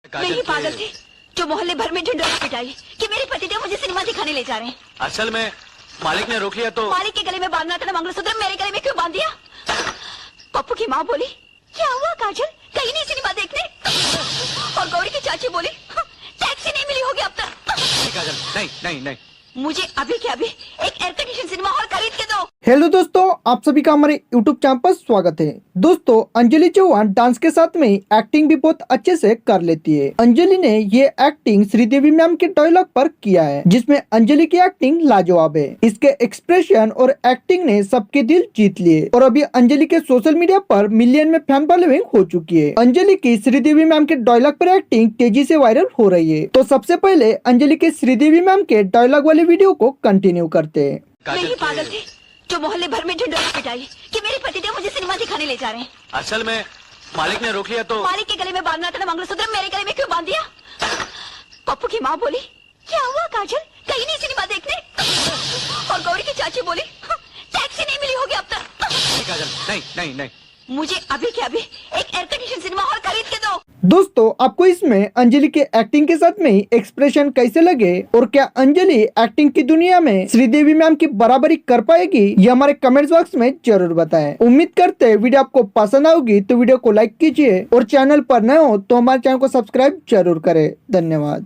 वे ही पागल थे जो मोहल्ले भर में ढिंढोरा पिटाई कि मेरे पतिदेव मुझे सिनेमा दिखाने ले जा रहे हैं। असल में मालिक ने रोक लिया तो मालिक के गले में बांधना था मंगलसूत्र, मेरे गले में क्यों बांध दिया? पप्पू की माँ बोली क्या हुआ काजल, कहीं नहीं सिनेमा देखने? और गौरी की चाची बोली टैक्सी नहीं मिली होगी अब तक। काजल नहीं नहीं नहीं, मुझे अभी के अभी एक एयर कंडीशन सिनेमा हॉल खरीद के दो। हेलो दोस्तों, आप सभी का हमारे यूट्यूब चैनल पर स्वागत है। दोस्तों, अंजलि चौहान डांस के साथ में एक्टिंग भी बहुत अच्छे से कर लेती है। अंजलि ने ये एक्टिंग श्रीदेवी मैम के डायलॉग पर किया है, जिसमें अंजलि की एक्टिंग लाजवाब है। इसके एक्सप्रेशन और एक्टिंग ने सबके दिल जीत लिए और अभी अंजलि के सोशल मीडिया पर मिलियन में फैन फॉलोइंग हो चुकी है। अंजलि की श्रीदेवी मैम के डायलॉग पर एक्टिंग तेजी से वायरल हो रही है। तो सबसे पहले अंजलि के श्रीदेवी मैम के डायलॉग वाले वीडियो को कंटिन्यू करते हैं। वे ही पागल थे जो मोहल्ले भर में ढिंढोरा पिटाई कि मेरे पतिदेव मुझे सिनेमा दिखाने ले जा रहे हैं। असल में मालिक ने रोक लिया तो मालिक के गले में बांधना था मंगलसूत्र, मेरे गले में क्यों बांध दिया? पप्पू की माँ बोली क्या हुआ काजल, कहीं नहीं सिनेमा देखने? और गौरी की चाची बोली टैक्सी नहीं मिली होगी अब तक। काजल नहीं नहीं नहीं, मुझे अभी के अभी एक एयर कंडीशन सिनेमा हॉल खरीद के दो। दोस्तों, आपको इसमें अंजलि के एक्टिंग के साथ में एक्सप्रेशन कैसे लगे और क्या अंजलि एक्टिंग की दुनिया में श्रीदेवी मैम की बराबरी कर पाएगी, ये हमारे कमेंट बॉक्स में जरूर बताएं। उम्मीद करते हैं वीडियो आपको पसंद आएगी तो वीडियो को लाइक कीजिए और चैनल पर नए हो तो हमारे चैनल को सब्सक्राइब जरूर करें। धन्यवाद।